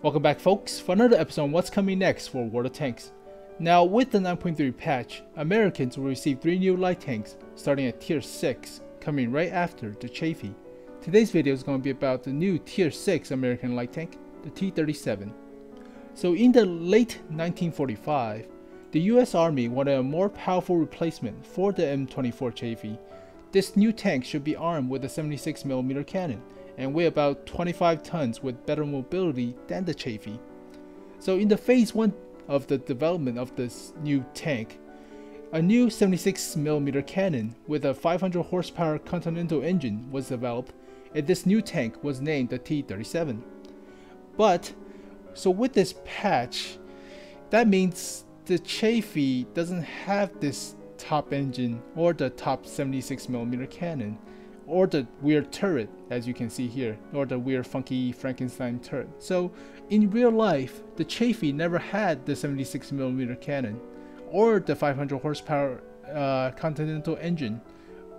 Welcome back, folks, for another episode on what's coming next for World of Tanks. Now, with the 9.3 patch, Americans will receive 3 new light tanks, starting at Tier 6, coming right after the Chaffee. Today's video is going to be about the new Tier 6 American light tank, the T37. So in the late 1945, the US Army wanted a more powerful replacement for the M24 Chaffee. This new tank should be armed with a 76mm cannon and weigh about 25 tons with better mobility than the Chaffee. So in the phase 1 of the development of this new tank, a new 76mm cannon with a 500 horsepower Continental engine was developed, and this new tank was named the T37. But, so with this patch, that means the Chaffee doesn't have this top engine or the top 76mm cannon, or the weird turret, as you can see here, or the weird funky Frankenstein turret. So in real life, the Chaffee never had the 76mm cannon, or the 500 horsepower Continental engine,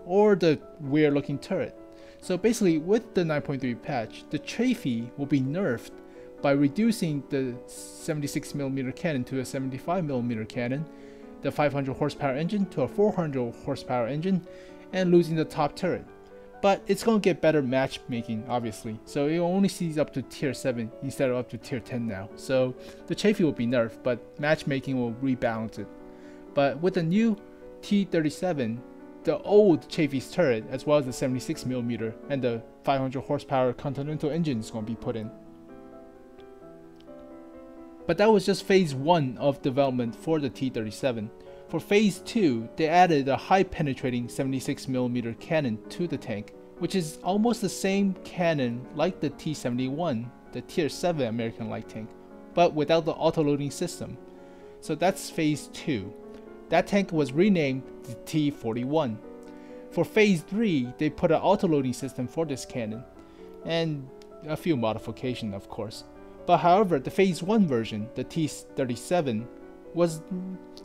or the weird looking turret. So basically, with the 9.3 patch, the Chaffee will be nerfed by reducing the 76mm cannon to a 75mm cannon, the 500 horsepower engine to a 400 horsepower engine, and losing the top turret. But it's going to get better matchmaking, obviously, so it only sees up to Tier 7 instead of up to Tier 10 now. So the Chaffee will be nerfed, but matchmaking will rebalance it. But with the new T37, the old Chaffee's turret, as well as the 76mm and the 500 horsepower Continental engine is going to be put in. But that was just phase 1 of development for the T37. For phase 2, they added a high penetrating 76mm cannon to the tank, which is almost the same cannon like the T71, the Tier 7 American light tank, but without the auto-loading system. So that's phase 2. That tank was renamed the T41. For phase 3, they put an auto-loading system for this cannon, and a few modifications of course. But however, the phase 1 version, the T37, was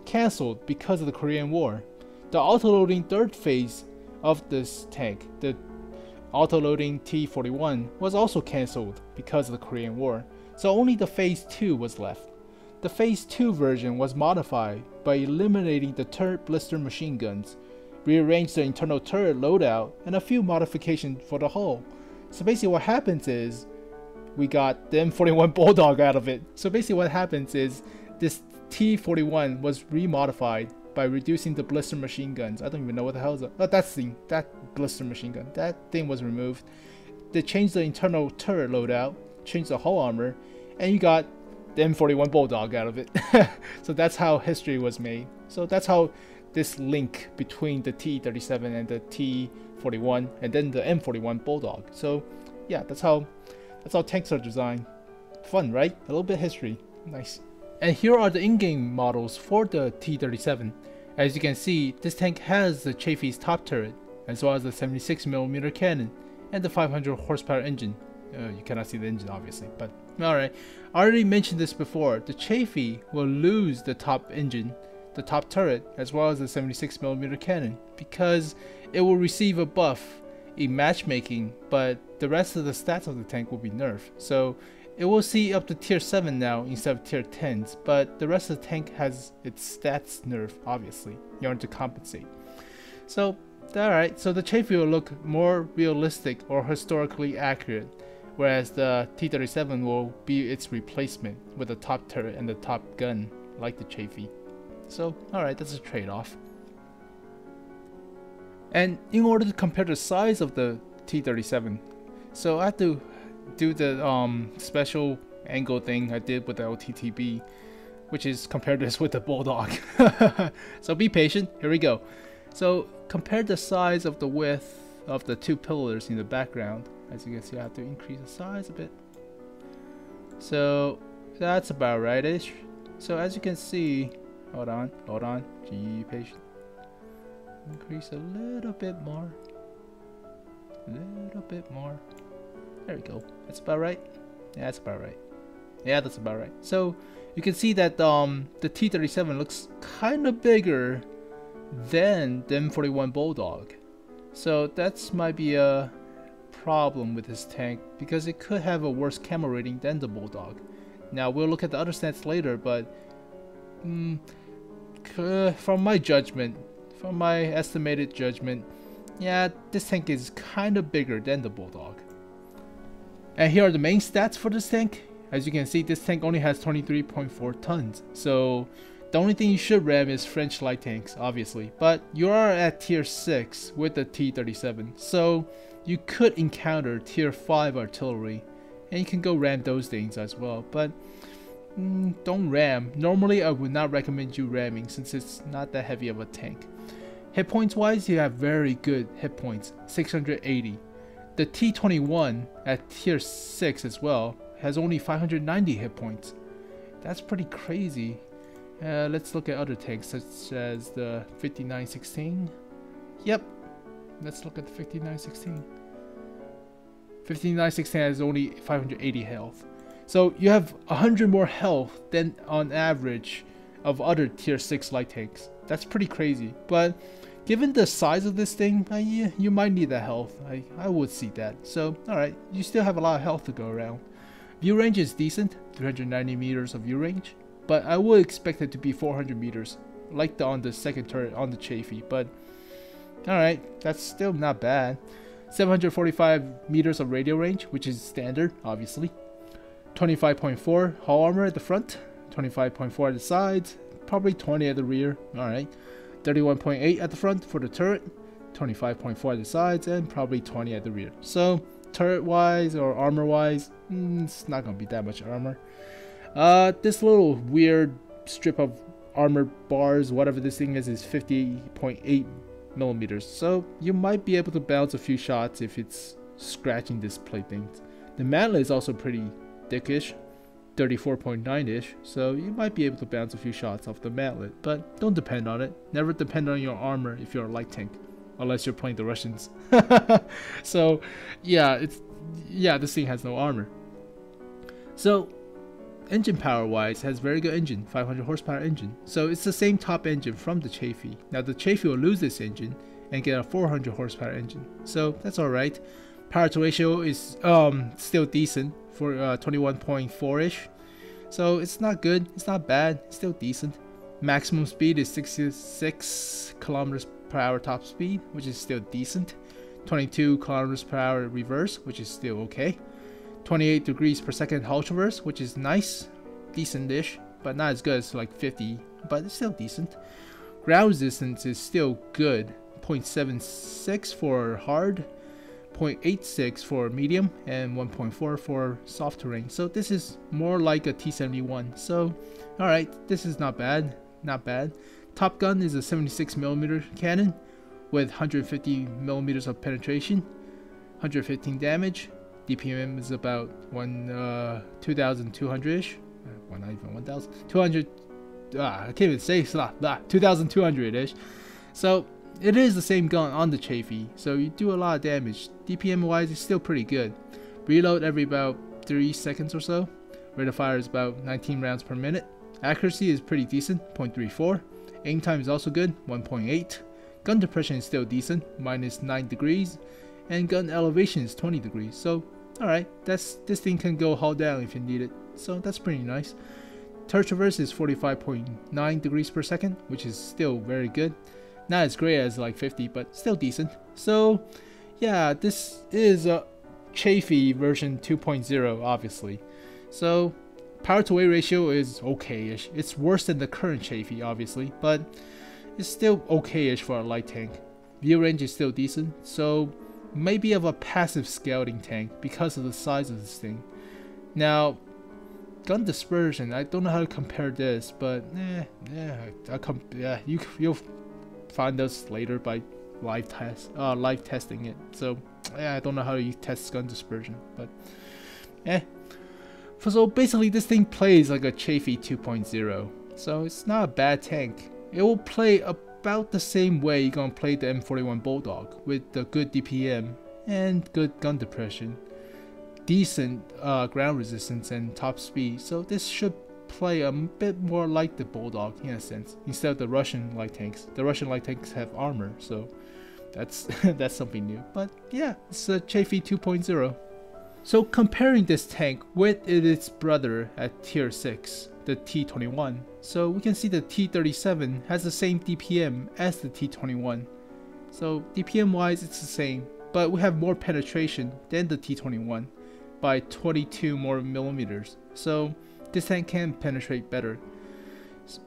cancelled because of the Korean War. The auto-loading third phase of this tank, the auto-loading T41, was also cancelled because of the Korean War, so only the phase 2 was left. The phase 2 version was modified by eliminating the turret blister machine guns, rearranged the internal turret loadout, and a few modifications for the hull. So basically what happens is, we got the M41 Bulldog out of it. So basically what happens is, this T41 was remodified by reducing the blister machine guns. I don't even know what the hell is that. Oh, that blister machine gun. That thing was removed. They changed the internal turret loadout, changed the hull armor, and you got the M41 Bulldog out of it. So that's how history was made. So that's how this link between the T37 and the T41 and then the M41 Bulldog. So yeah, that's how tanks are designed. Fun, right? A little bit of history. Nice. And here are the in-game models for the T37. As you can see, this tank has the Chaffee's top turret, as well as the 76mm cannon, and the 500 horsepower engine. You cannot see the engine obviously, but alright. I already mentioned this before, the Chaffee will lose the top engine, the top turret, as well as the 76mm cannon, because it will receive a buff in matchmaking, but the rest of the stats of the tank will be nerfed. So it will see up to Tier 7 now instead of Tier 10s, but the rest of the tank has its stats nerfed, obviously, in order to compensate. So, alright, so the Chaffee will look more realistic or historically accurate, whereas the T37 will be its replacement with the top turret and the top gun, like the Chaffee. So, alright, that's a trade-off. And in order to compare the size of the T37, so I have to do the special angle thing I did with the LTTB, which is compare this with the Bulldog. So be patient, here we go. So compare the size of the width of the two pillars in the background. As you can see, I have to increase the size a bit. So that's about right-ish. So as you can see, hold on, be patient. Increase a little bit more. There we go. That's about right. Yeah, that's about right. Yeah, that's about right. So you can see that the T37 looks kind of bigger than the M41 Bulldog. So that's might be a problem with this tank because it could have a worse camo rating than the Bulldog. Now we'll look at the other stats later, but from my judgment, from my estimated judgment, yeah, this tank is kind of bigger than the Bulldog. And here are the main stats for this tank. As you can see, this tank only has 23.4 tons. So the only thing you should ram is French light tanks, obviously. But you are at tier 6 with the T37. So you could encounter tier 5 artillery. And you can go ram those things as well. But don't ram. Normally I would not recommend you ramming since it's not that heavy of a tank. Hit points wise, you have very good hit points, 680. The T21 at tier 6 as well has only 590 hit points. That's pretty crazy. Let's look at other tanks such as the 5916. Yep, let's look at the 5916. 5916 has only 580 health. So you have 100 more health than on average of other tier 6 light tanks. That's pretty crazy. But given the size of this thing, you might need that health. I would see that. So, alright, you still have a lot of health to go around. View range is decent, 390 meters of view range. But I would expect it to be 400 meters, like on the second turret on the Chaffee. But, alright, that's still not bad. 745 meters of radial range, which is standard, obviously. 25.4 hull armor at the front, 25.4 at the sides, probably 20 at the rear. Alright. 31.8 at the front for the turret, 25.4 at the sides, and probably 20 at the rear. So turret wise or armor wise, it's not gonna be that much armor. This little weird strip of armor bars, whatever this thing is 50.8 millimeters. So you might be able to bounce a few shots if it's scratching this plaything. The mantlet is also pretty thickish, 34.9-ish, so you might be able to bounce a few shots off the mantlet, but don't depend on it. Never depend on your armor if you're a light tank, unless you're playing the Russians. So yeah, this thing has no armor. So engine power wise, has very good engine, 500 horsepower engine. So it's the same top engine from the Chaffee. Now the Chaffee will lose this engine and get a 400 horsepower engine, so that's alright. Power to ratio is still decent for 21.4-ish. So it's not good, it's not bad, it's still decent. Maximum speed is 66 kilometers per hour top speed, which is still decent. 22 kilometers per hour reverse, which is still okay. 28 degrees per second hull traverse, which is nice, decent-ish, but not as good as like 50, but it's still decent. Ground resistance is still good, 0.76 for hard, 0.86 for medium, and 1.4 for soft terrain. So this is more like a T71. So alright, this is not bad, not bad. Top gun is a 76mm cannon with 150 millimeters of penetration, 115 damage. DPM is about 2,200-ish. Well, not even 1,000. 200. I can't even say 2,200-ish. So it is the same gun on the Chaffee, so you do a lot of damage. DPM wise, it's still pretty good. Reload every about 3 seconds or so. Rate of fire is about 19 rounds per minute. Accuracy is pretty decent, 0.34. Aim time is also good, 1.8. Gun depression is still decent, -9 degrees. And gun elevation is 20 degrees. So alright, this thing can go hull down if you need it. So that's pretty nice. Turret traverse is 45.9 degrees per second, which is still very good. Not as great as like 50, but still decent. So yeah, this is a Chaffee version 2.0, obviously. So power to weight ratio is okay-ish. It's worse than the current Chaffee, obviously, but it's still okay-ish for a light tank. View range is still decent, so maybe of a passive scouting tank because of the size of this thing. Now, gun dispersion, I don't know how to compare this, but you'll find us later by live testing it. So yeah, I don't know how you test gun dispersion, but so basically this thing plays like a Chaffee 2.0, so it's not a bad tank. It will play about the same way you're gonna play the M41 Bulldog, with the good DPM and good gun depression, decent ground resistance and top speed. So this should play a bit more like the Bulldog in a sense, instead of the Russian light tanks. The Russian light tanks have armor, so that's that's something new. But yeah, it's a Chaffee 2.0. So comparing this tank with its brother at tier 6, the T21, so we can see the T37 has the same DPM as the T21. So DPM wise it's the same, but we have more penetration than the T21 by 22 more millimeters. So this tank can penetrate better,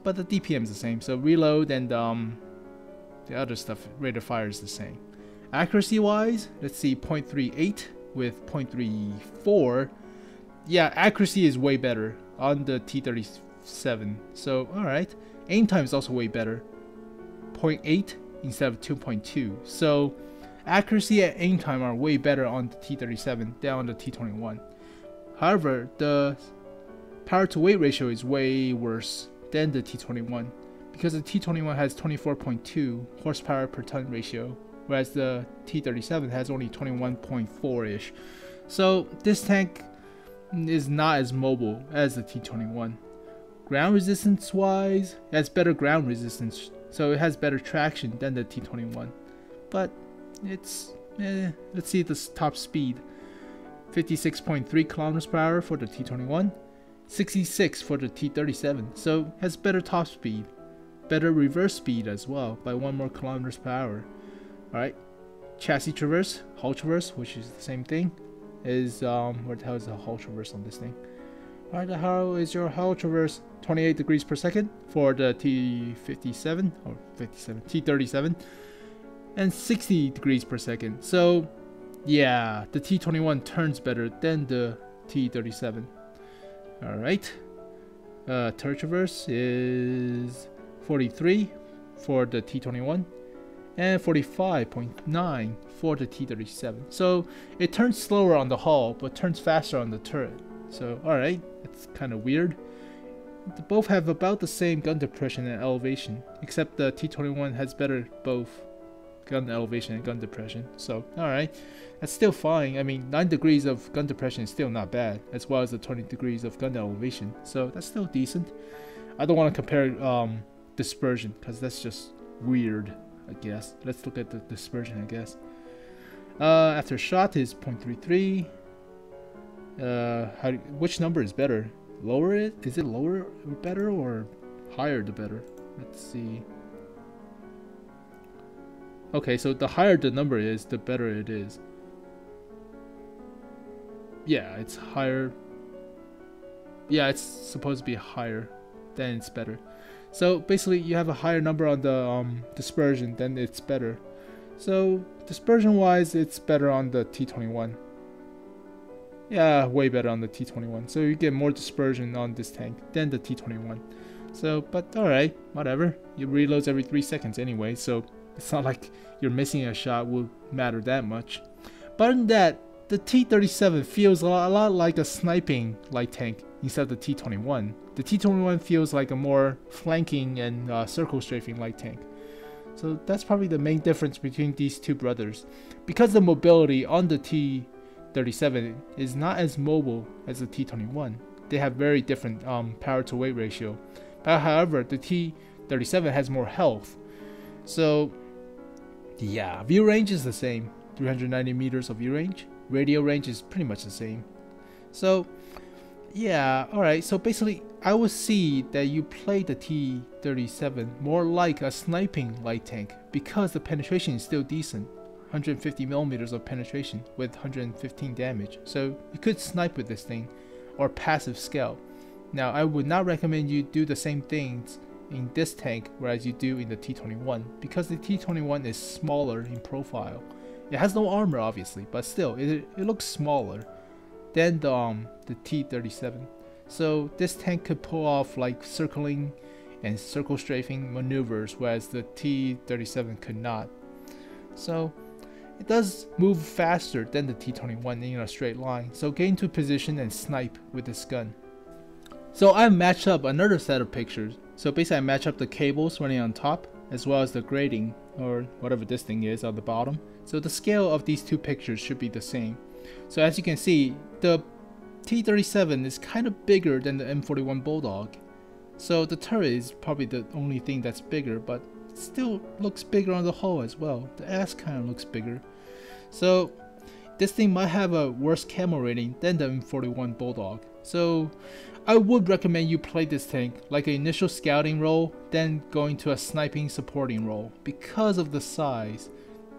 but the DPM is the same. So reload and the other stuff, rate of fire is the same. Accuracy wise, let's see, 0.38 with 0.34. Yeah, accuracy is way better on the T37. So alright, aim time is also way better, 0.8 instead of 2.2. So accuracy and aim time are way better on the T37 than on the T21. However, the power to weight ratio is way worse than the T21 because the T21 has 24.2 horsepower per ton ratio, whereas the T37 has only 21.4-ish. So this tank is not as mobile as the T21. Ground resistance wise, it has better ground resistance, so it has better traction than the T21. But it's, let's see the top speed. 56.3 kilometers per hour for the T21, 66 for the T37, so it has better top speed, better reverse speed as well by 1 more kilometers per hour. Alright, chassis traverse, hull traverse, which is the same thing, is where the hell is the hull traverse on this thing? Alright, how is your hull traverse? 28 degrees per second for the T57 or 57 T37, and 60 degrees per second. So yeah, the T21 turns better than the T37. Alright, turret traverse is 43 for the T21 and 45.9 for the T37. So it turns slower on the hull but turns faster on the turret. So alright, that's kind of weird. They both have about the same gun depression and elevation, except the T21 has better both gun elevation and gun depression. So alright, that's still fine. I mean, 9 degrees of gun depression is still not bad, as well as the 20 degrees of gun elevation, so that's still decent. I don't want to compare dispersion because that's just weird, I guess. Let's look at the dispersion, I guess. After shot is 0.33. Which number is better? Lower it? Is it lower or better, or higher the better? Let's see. Okay, so the higher the number is, the better it is. Yeah, it's higher. Yeah, it's supposed to be higher, then it's better. So basically, you have a higher number on the dispersion, then it's better. So dispersion-wise, it's better on the T21. Yeah, way better on the T21. So you get more dispersion on this tank than the T21. So, but alright, whatever. It reloads every 3 seconds anyway, so it's not like you're missing a shot will matter that much. But in that, the T37 feels a lot like a sniping light tank instead of the T21. The T21 feels like a more flanking and circle strafing light tank. So that's probably the main difference between these two brothers. Because the mobility on the T37 is not as mobile as the T21. They have very different power to weight ratio. But however, the T37 has more health. So yeah, view range is the same, 390 meters of view range. Radio range is pretty much the same. So yeah, alright, so basically I would see that you play the T37 more like a sniping light tank because the penetration is still decent. 150 millimeters of penetration with 115 damage. So you could snipe with this thing or passive scout. Now I would not recommend you do the same things in this tank whereas you do in the T21 because the T21 is smaller in profile. It has no armor obviously, but still it looks smaller than the T37. So this tank could pull off like circling and circle strafing maneuvers whereas the T37 could not. So it does move faster than the T21 in a straight line, so get into position and snipe with this gun. So I matched up another set of pictures. So basically I match up the cables running on top as well as the grating or whatever this thing is on the bottom. So the scale of these two pictures should be the same. So as you can see, the T37 is kind of bigger than the M41 Bulldog. So the turret is probably the only thing that's bigger, but still looks bigger on the hull as well. The ass kind of looks bigger. So this thing might have a worse camo rating than the M41 Bulldog. So I would recommend you play this tank like an initial scouting role, then going to a sniping supporting role because of the size.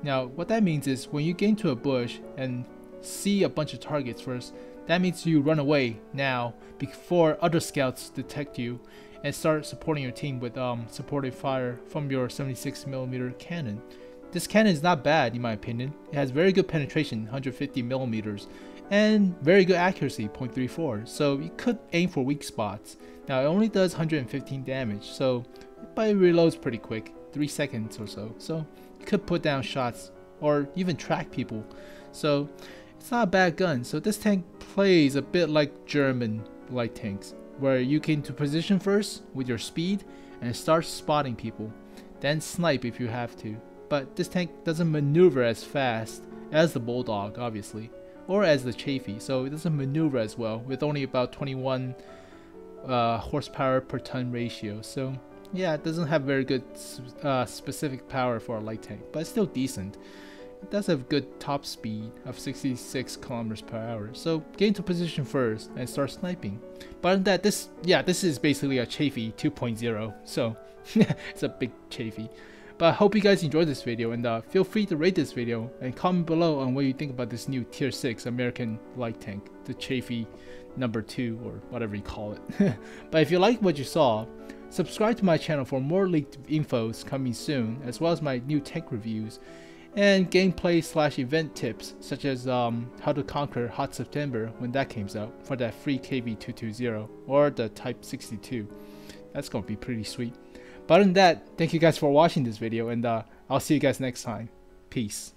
Now what that means is when you get into a bush and see a bunch of targets first, that means you run away now before other scouts detect you and start supporting your team with supportive fire from your 76mm cannon. This cannon is not bad in my opinion. It has very good penetration, 150mm, and very good accuracy, 0.34, so you could aim for weak spots. Now it only does 115 damage, but it reloads pretty quick, 3 seconds or so, you could put down shots or even track people. So it's not a bad gun. So this tank plays a bit like German light tanks, where you get into position first with your speed and start spotting people, then snipe if you have to. But this tank doesn't maneuver as fast as the Bulldog obviously, or as the Chaffee, so it doesn't maneuver as well with only about 21 horsepower per ton ratio. So yeah, it doesn't have very good specific power for a light tank, but it's still decent. It does have good top speed of 66 kilometers per hour, so get into position first and start sniping. But other than that, this is basically a Chaffee 2.0, so it's a big Chaffee. But I hope you guys enjoyed this video, and feel free to rate this video and comment below on what you think about this new tier 6 American light tank, the Chaffee number 2 or whatever you call it. But if you liked what you saw, subscribe to my channel for more leaked infos coming soon, as well as my new tank reviews and gameplay / event tips, such as how to conquer Hot September when that comes out for that free KV220 or the Type 62. That's gonna be pretty sweet. But other than that, thank you guys for watching this video, and I'll see you guys next time. Peace.